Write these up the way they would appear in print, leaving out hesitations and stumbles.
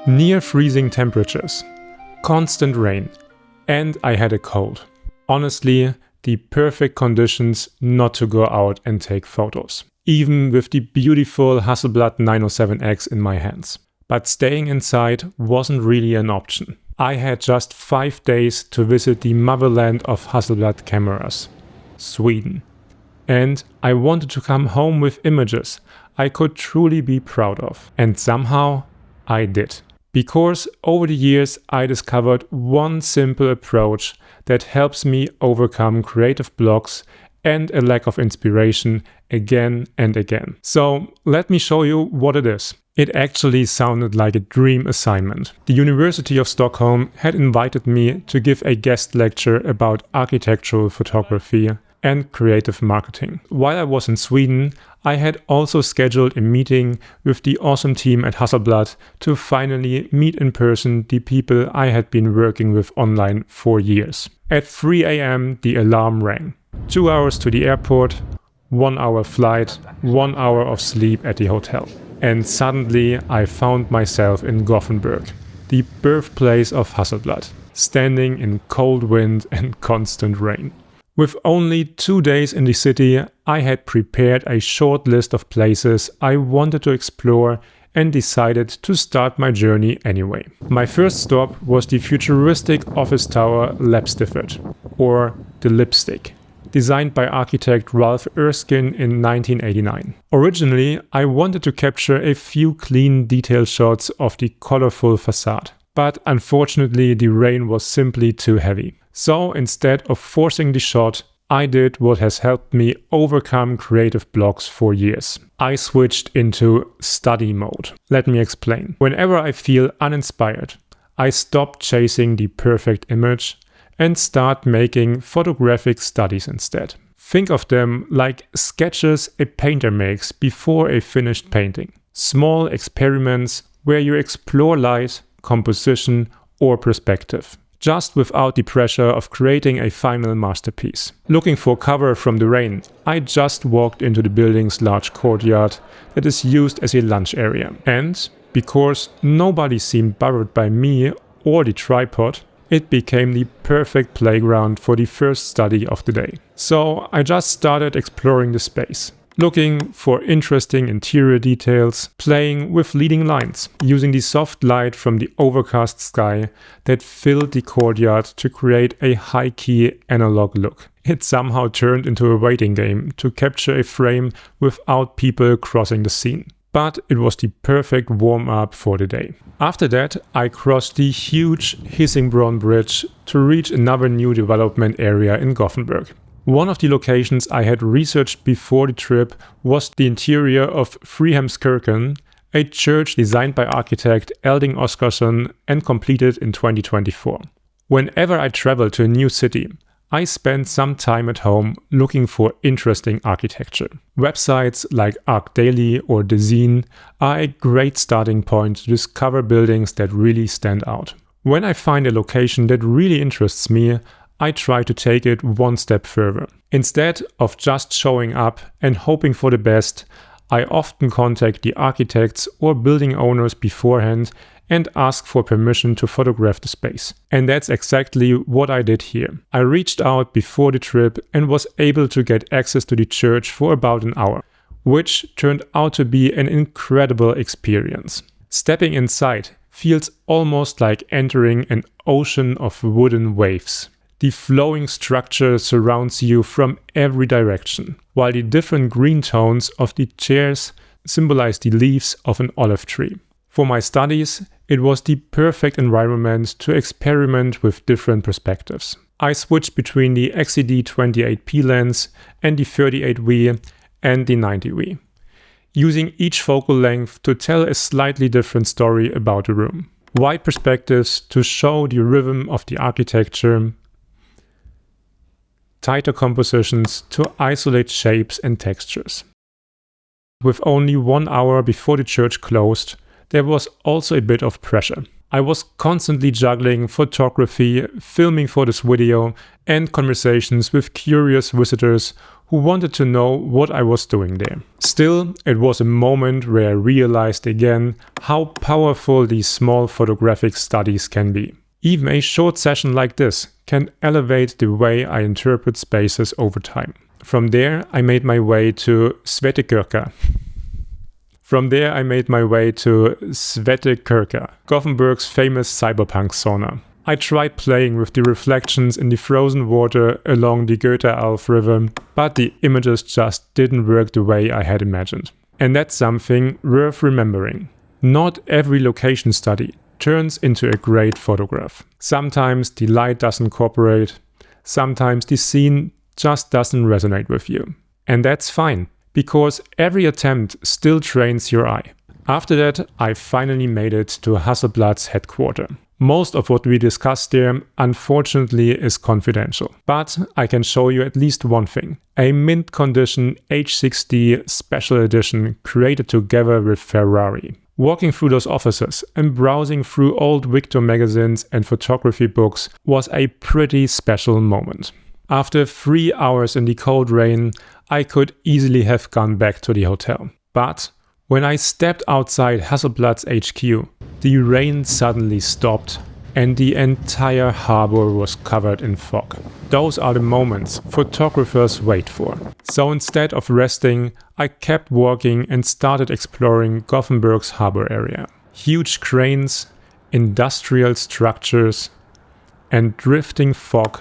Near freezing temperatures, constant rain, and I had a cold. Honestly, the perfect conditions not to go out and take photos, even with the beautiful Hasselblad 907X in my hands. But staying inside wasn't really an option. I had just 5 days to visit the motherland of Hasselblad cameras, Sweden. And I wanted to come home with images I could truly be proud of. And somehow I did. Because over the years I discovered one simple approach that helps me overcome creative blocks and a lack of inspiration again and again. So let me show you what it is. It actually sounded like a dream assignment. The University of Stockholm had invited me to give a guest lecture about architectural photography and creative marketing. While I was in Sweden, I had also scheduled a meeting with the awesome team at Hasselblad to finally meet in person the people I had been working with online for years. At 3 a.m. the alarm rang. 2 hours to the airport, 1 hour flight, 1 hour of sleep at the hotel. And suddenly I found myself in Gothenburg, the birthplace of Hasselblad, standing in cold wind and constant rain. With only 2 days in the city, I had prepared a short list of places I wanted to explore and decided to start my journey anyway. My first stop was the futuristic office tower Läppstiftet, or the Lipstick, designed by architect Ralph Erskine in 1989. Originally, I wanted to capture a few clean detail shots of the colorful facade, but unfortunately the rain was simply too heavy. So instead of forcing the shot, I did what has helped me overcome creative blocks for years. I switched into study mode. Let me explain. Whenever I feel uninspired, I stop chasing the perfect image and start making photographic studies instead. Think of them like sketches a painter makes before a finished painting. Small experiments where you explore light, composition, or perspective, just without the pressure of creating a final masterpiece. Looking for cover from the rain, I just walked into the building's large courtyard that is used as a lunch area. And because nobody seemed bothered by me or the tripod, it became the perfect playground for the first study of the day. So I just started exploring the space, looking for interesting interior details, playing with leading lines, using the soft light from the overcast sky that filled the courtyard to create a high-key analog look. It somehow turned into a waiting game to capture a frame without people crossing the scene. But it was the perfect warm-up for the day. After that, I crossed the huge Hisingbrunn Bridge to reach another new development area in Gothenburg. One of the locations I had researched before the trip was the interior of Frihamnskyrkan, a church designed by architect Elding Oskarsson and completed in 2024. Whenever I travel to a new city, I spend some time at home looking for interesting architecture. Websites like ArcDaily or The Zine are a great starting point to discover buildings that really stand out. When I find a location that really interests me, I try to take it one step further. Instead of just showing up and hoping for the best, I often contact the architects or building owners beforehand and ask for permission to photograph the space. And that's exactly what I did here. I reached out before the trip and was able to get access to the church for about an hour, which turned out to be an incredible experience. Stepping inside feels almost like entering an ocean of wooden waves. The flowing structure surrounds you from every direction, while the different green tones of the chairs symbolize the leaves of an olive tree. For my studies, it was the perfect environment to experiment with different perspectives. I switched between the X2D 28p lens and the 38V and the 90V, using each focal length to tell a slightly different story about the room. Wide perspectives to show the rhythm of the architecture, tighter compositions to isolate shapes and textures. With only 1 hour before the church closed, there was also a bit of pressure. I was constantly juggling photography, filming for this video, and conversations with curious visitors who wanted to know what I was doing there. Still, it was a moment where I realized again how powerful these small photographic studies can be. Even a short session like this can elevate the way I interpret spaces over time. From there, I made my way to Feskekôrka. Gothenburg's famous cyberpunk sauna. I tried playing with the reflections in the frozen water along the Goethe River, but the images just didn't work the way I had imagined. And that's something worth remembering. Not every location study turns into a great photograph. Sometimes the light doesn't cooperate, sometimes the scene just doesn't resonate with you. And that's fine, because every attempt still trains your eye. After that, I finally made it to Hasselblad's headquarters. Most of what we discussed there, unfortunately, is confidential. But I can show you at least one thing. A mint condition H6D special edition created together with Ferrari. Walking through those offices and browsing through old Victor magazines and photography books was a pretty special moment. After 3 hours in the cold rain, I could easily have gone back to the hotel. But when I stepped outside Hasselblad's HQ, the rain suddenly stopped and the entire harbor was covered in fog. Those are the moments photographers wait for. So instead of resting, I kept walking and started exploring Gothenburg's harbor area. Huge cranes, industrial structures, and drifting fog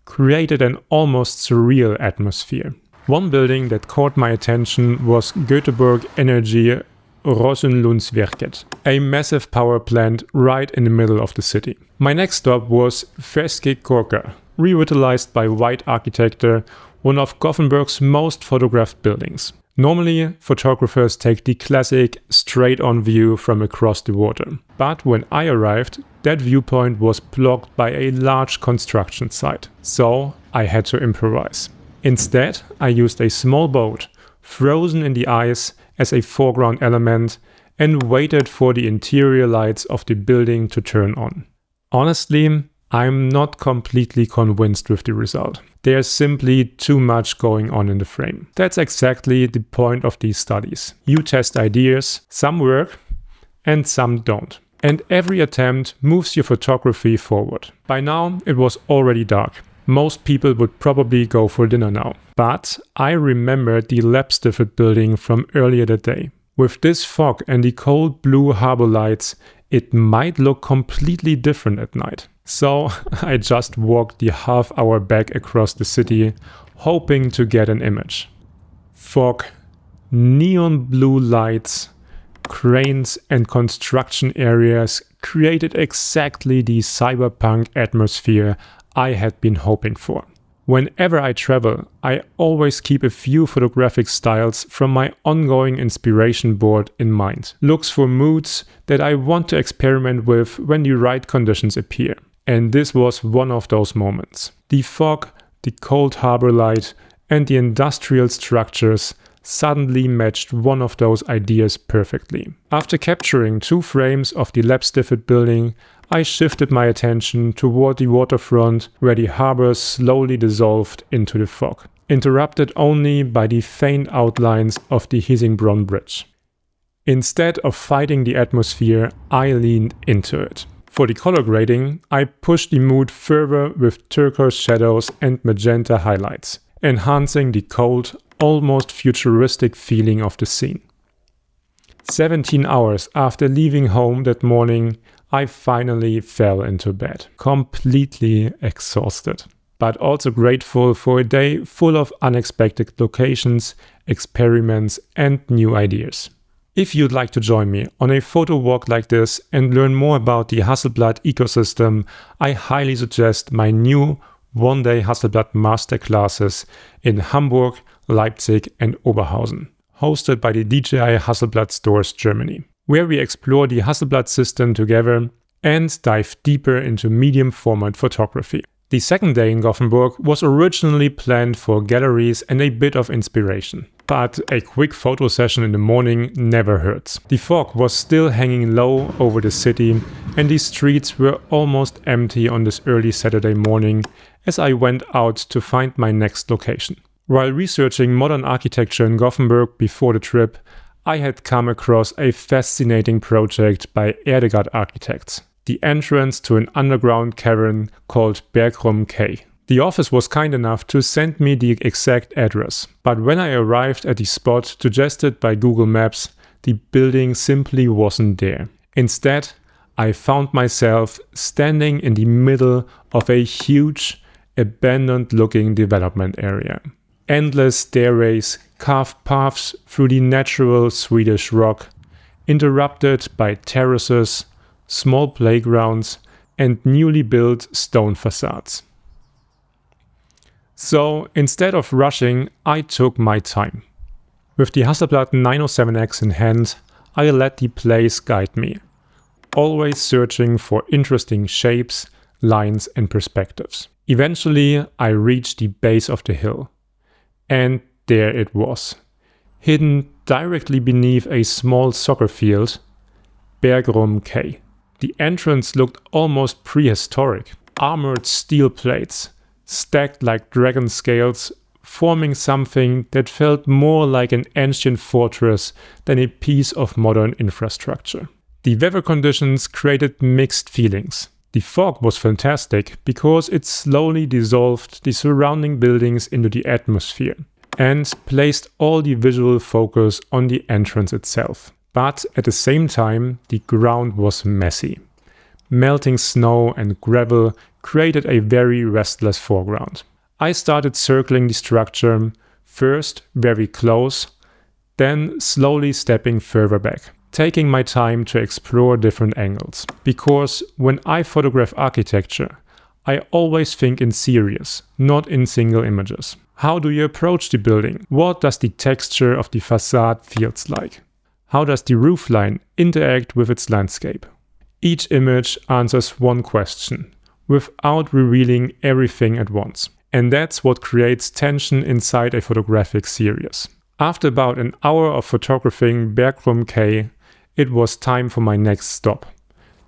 created an almost surreal atmosphere. One building that caught my attention was Gothenburg Energy Rosenlundsverket, a massive power plant right in the middle of the city. My next stop was Feskekôrka, revitalized by white architecture, one of Gothenburg's most photographed buildings. Normally, photographers take the classic straight-on view from across the water. But when I arrived, that viewpoint was blocked by a large construction site. So I had to improvise. Instead, I used a small boat, frozen in the ice, as a foreground element and waited for the interior lights of the building to turn on. Honestly, I'm not completely convinced with the result. There's simply too much going on in the frame. That's exactly the point of these studies. You test ideas, some work and some don't. And every attempt moves your photography forward. By now, it was already dark. Most people would probably go for dinner now. But I remembered the Läppstiftet building from earlier that day. With this fog and the cold blue harbor lights, it might look completely different at night. So I just walked the half hour back across the city, hoping to get an image. Fog, neon blue lights, cranes and construction areas created exactly the cyberpunk atmosphere I had been hoping for. Whenever I travel, I always keep a few photographic styles from my ongoing inspiration board in mind. Looks for moods that I want to experiment with when the right conditions appear. And this was one of those moments. The fog, the cold harbor light, and the industrial structures suddenly matched one of those ideas perfectly. After capturing 2 frames of the Läppstiftet building, I shifted my attention toward the waterfront where the harbor slowly dissolved into the fog, interrupted only by the faint outlines of the Hisingen Bridge. Instead of fighting the atmosphere, I leaned into it. For the color grading, I pushed the mood further with turquoise shadows and magenta highlights, enhancing the cold, almost futuristic feeling of the scene. 17 hours after leaving home that morning, I finally fell into bed, completely exhausted, but also grateful for a day full of unexpected locations, experiments, and new ideas. If you'd like to join me on a photo walk like this and learn more about the Hasselblad ecosystem, I highly suggest my new one-day Hasselblad Masterclasses in Hamburg, Leipzig and Oberhausen, hosted by the DJI Hasselblad Stores Germany, where we explore the Hasselblad system together and dive deeper into medium format photography. The second day in Gothenburg was originally planned for galleries and a bit of inspiration. But a quick photo session in the morning never hurts. The fog was still hanging low over the city and the streets were almost empty on this early Saturday morning as I went out to find my next location. While researching modern architecture in Gothenburg before the trip, I had come across a fascinating project by Erdegard architects, the entrance to an underground cavern called Bergrum K. The office was kind enough to send me the exact address, but when I arrived at the spot suggested by Google Maps, the building simply wasn't there. Instead, I found myself standing in the middle of a huge, abandoned-looking development area. Endless stairways, carved paths through the natural Swedish rock, interrupted by terraces, small playgrounds, and newly built stone facades. So instead of rushing, I took my time. With the Hasselblad 907X in hand, I let the place guide me, always searching for interesting shapes, lines, and perspectives. Eventually, I reached the base of the hill. And there it was, hidden directly beneath a small soccer field, Bergrum K. The entrance looked almost prehistoric. Armored steel plates, stacked like dragon scales, forming something that felt more like an ancient fortress than a piece of modern infrastructure. The weather conditions created mixed feelings. The fog was fantastic because it slowly dissolved the surrounding buildings into the atmosphere and placed all the visual focus on the entrance itself. But at the same time, the ground was messy. Melting snow and gravel created a very restless foreground. I started circling the structure, first very close, then slowly stepping further back, taking my time to explore different angles. Because when I photograph architecture, I always think in series, not in single images. How do you approach the building? What does the texture of the facade feels like? How does the roofline interact with its landscape? Each image answers one question, without revealing everything at once. And that's what creates tension inside a photographic series. After about an hour of photographing Bergrum K, it was time for my next stop,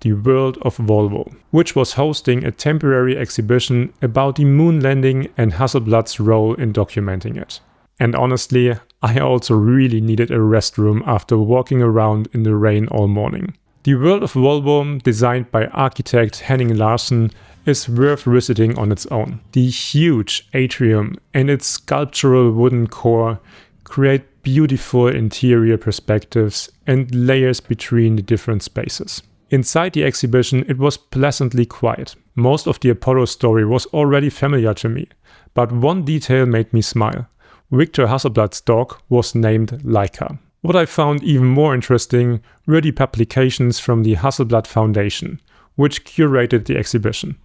the world of Volvo, which was hosting a temporary exhibition about the moon landing and Hasselblad's role in documenting it. And honestly, I also really needed a restroom after walking around in the rain all morning. The world of Volvo, designed by architect Henning Larsen, is worth visiting on its own. The huge atrium and its sculptural wooden core create beautiful interior perspectives and layers between the different spaces. Inside the exhibition, it was pleasantly quiet. Most of the Apollo story was already familiar to me, but one detail made me smile. Victor Hasselblad's dog was named Laika. What I found even more interesting were the publications from the Hasselblad Foundation, which curated the exhibition.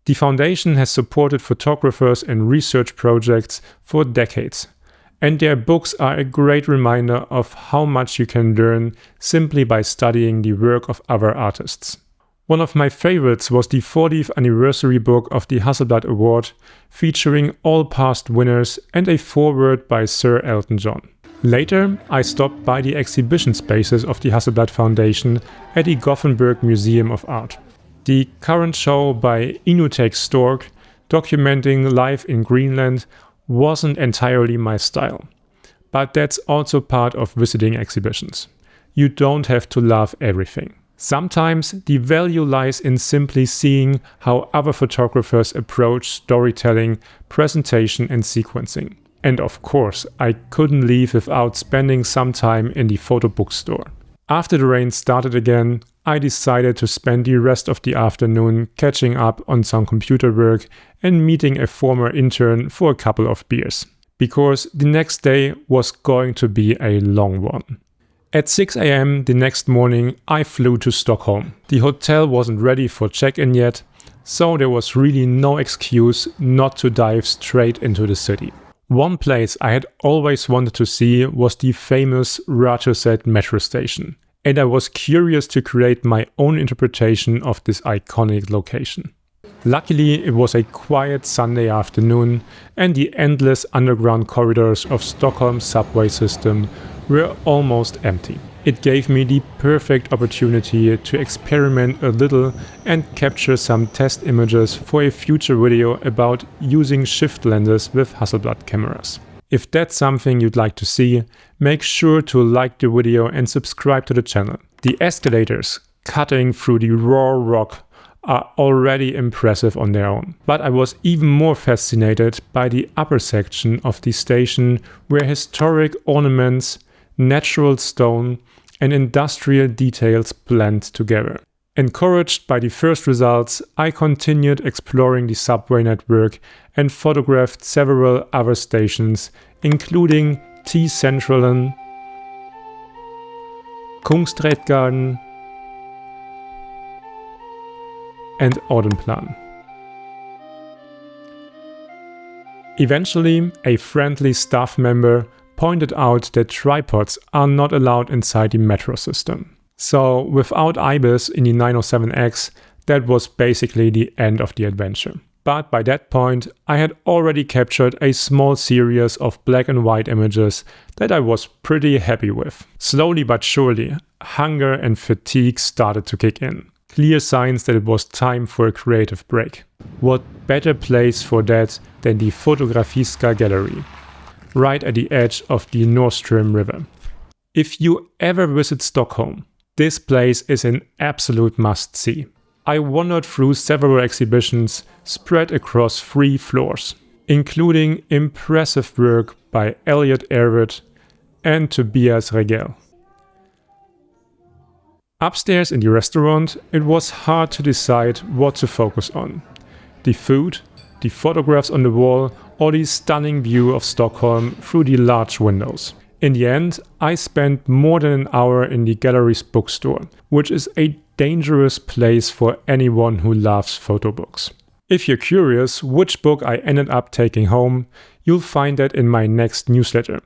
The foundation has supported photographers and research projects for decades, and their books are a great reminder of how much you can learn simply by studying the work of other artists. One of my favorites was the 40th anniversary book of the Hasselblad Award, featuring all past winners and a foreword by Sir Elton John. Later, I stopped by the exhibition spaces of the Hasselblad Foundation at the Gothenburg Museum of Art. The current show by Inutek Stork, documenting life in Greenland, wasn't entirely my style. But that's also part of visiting exhibitions. You don't have to love everything. Sometimes the value lies in simply seeing how other photographers approach storytelling, presentation and sequencing. And of course, I couldn't leave without spending some time in the photo bookstore. After the rain started again, I decided to spend the rest of the afternoon catching up on some computer work and meeting a former intern for a couple of beers. Because the next day was going to be a long one. At 6 a.m. the next morning, I flew to Stockholm. The hotel wasn't ready for check-in yet, so there was really no excuse not to dive straight into the city. One place I had always wanted to see was the famous Rådhuset metro station, and I was curious to create my own interpretation of this iconic location. Luckily, it was a quiet Sunday afternoon, and the endless underground corridors of Stockholm's subway system were almost empty. It gave me the perfect opportunity to experiment a little and capture some test images for a future video about using shift lenses with Hasselblad cameras. If that's something you'd like to see, make sure to like the video and subscribe to the channel. The escalators cutting through the raw rock are already impressive on their own. But I was even more fascinated by the upper section of the station, where historic ornaments, natural stone and industrial details blend together. Encouraged by the first results, I continued exploring the subway network and photographed several other stations, including T-Centralen, Kungsträdgården and Odenplan. Eventually, a friendly staff member pointed out that tripods are not allowed inside the metro system. So without IBIS in the 907X, that was basically the end of the adventure. But by that point, I had already captured a small series of black and white images that I was pretty happy with. Slowly but surely, hunger and fatigue started to kick in. Clear signs that it was time for a creative break. What better place for that than the Fotografiska gallery, right at the edge of the Norrström River. If you ever visit Stockholm, this place is an absolute must-see. I wandered through several exhibitions spread across 3 floors, including impressive work by Elliot Erwitt and Tobias Regel. Upstairs in the restaurant, it was hard to decide what to focus on. The food, the photographs on the wall, or the stunning view of Stockholm through the large windows. In the end, I spent more than an hour in the gallery's bookstore, which is a dangerous place for anyone who loves photo books. If you're curious which book I ended up taking home, you'll find that in my next newsletter.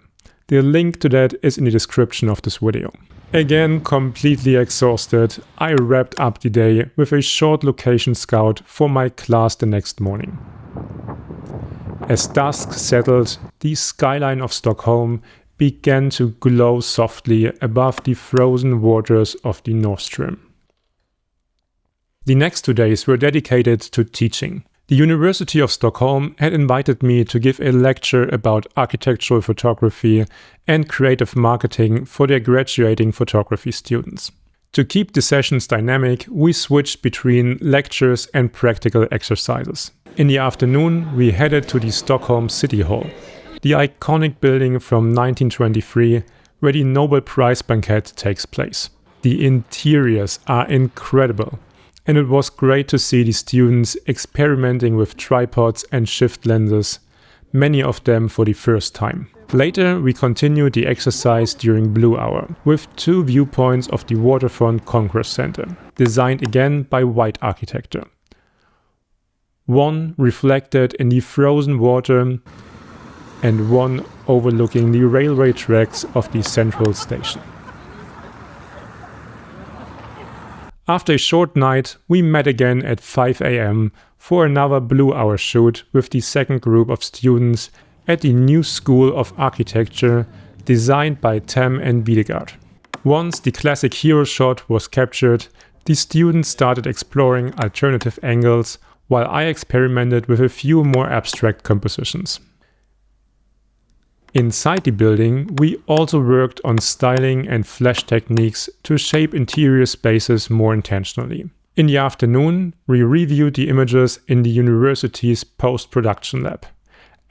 The link to that is in the description of this video. Again, completely exhausted, I wrapped up the day with a short location scout for my class the next morning. As dusk settled, the skyline of Stockholm began to glow softly above the frozen waters of the Norrström. The next 2 days were dedicated to teaching. The University of Stockholm had invited me to give a lecture about architectural photography and creative marketing for their graduating photography students. To keep the sessions dynamic, we switched between lectures and practical exercises. In the afternoon, we headed to the Stockholm City Hall, the iconic building from 1923 where the Nobel Prize banquet takes place. The interiors are incredible, and it was great to see the students experimenting with tripods and shift lenses, many of them for the first time. Later, we continued the exercise during Blue Hour, with 2 viewpoints of the Waterfront Congress Center, designed again by white architecture. One reflected in the frozen water, and one overlooking the railway tracks of the central station. After a short night, we met again at 5 AM for another Blue Hour shoot with the second group of students at the new School of Architecture designed by Tam and Wiedegaard. Once the classic hero shot was captured, the students started exploring alternative angles while I experimented with a few more abstract compositions. Inside the building, we also worked on styling and flash techniques to shape interior spaces more intentionally. In the afternoon, we reviewed the images in the university's post-production lab,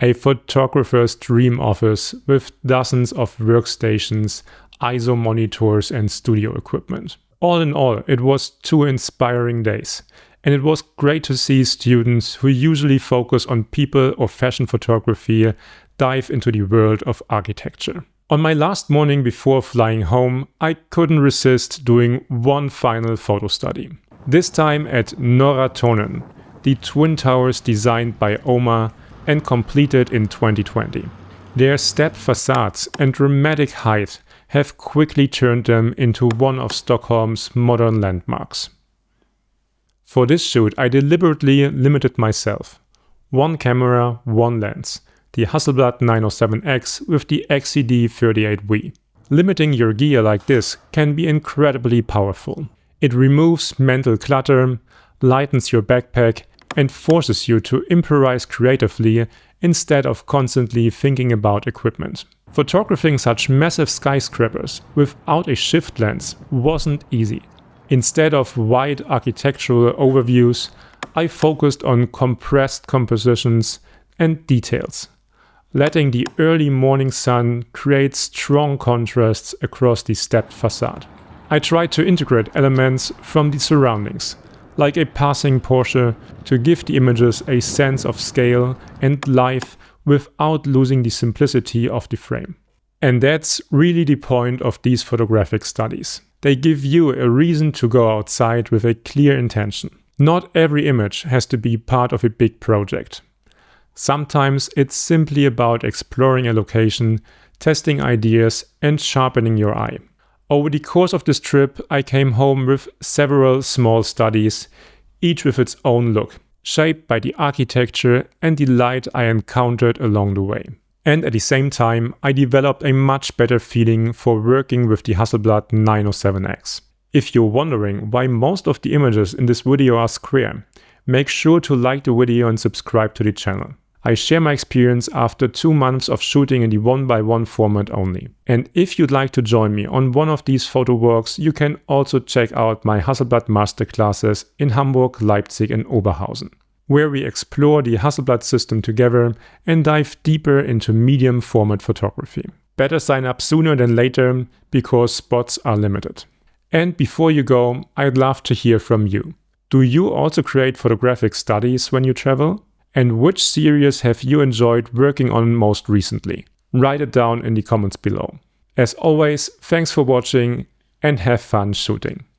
a photographer's dream office with dozens of workstations, ISO monitors and studio equipment. All in all, it was 2 inspiring days, and it was great to see students who usually focus on people or fashion photography dive into the world of architecture. On my last morning before flying home, I couldn't resist doing one final photo study. This time at Norra Tornen, the twin towers designed by Oma and completed in 2020. Their stepped facades and dramatic height have quickly turned them into one of Stockholm's modern landmarks. For this shoot, I deliberately limited myself. 1 camera, 1 lens. The Hasselblad 907X with the X2D II. Limiting your gear like this can be incredibly powerful. It removes mental clutter, lightens your backpack, and forces you to improvise creatively instead of constantly thinking about equipment. Photographing such massive skyscrapers without a shift lens wasn't easy. Instead of wide architectural overviews, I focused on compressed compositions and details, letting the early morning sun create strong contrasts across the stepped facade. I tried to integrate elements from the surroundings, like a passing Porsche, to give the images a sense of scale and life without losing the simplicity of the frame. And that's really the point of these photographic studies. They give you a reason to go outside with a clear intention. Not every image has to be part of a big project. Sometimes it's simply about exploring a location, testing ideas, and sharpening your eye. Over the course of this trip, I came home with several small studies, each with its own look, shaped by the architecture and the light I encountered along the way. And at the same time, I developed a much better feeling for working with the Hasselblad 907X. If you're wondering why most of the images in this video are square, make sure to like the video and subscribe to the channel. I share my experience after 2 months of shooting in the 1x1 format only. And if you'd like to join me on one of these photo walks, you can also check out my Hasselblad Masterclasses in Hamburg, Leipzig and Oberhausen, where we explore the Hasselblad system together and dive deeper into medium format photography. Better sign up sooner than later, because spots are limited. And before you go, I'd love to hear from you. Do you also create photographic studies when you travel? And which series have you enjoyed working on most recently? Write it down in the comments below. As always, thanks for watching and have fun shooting.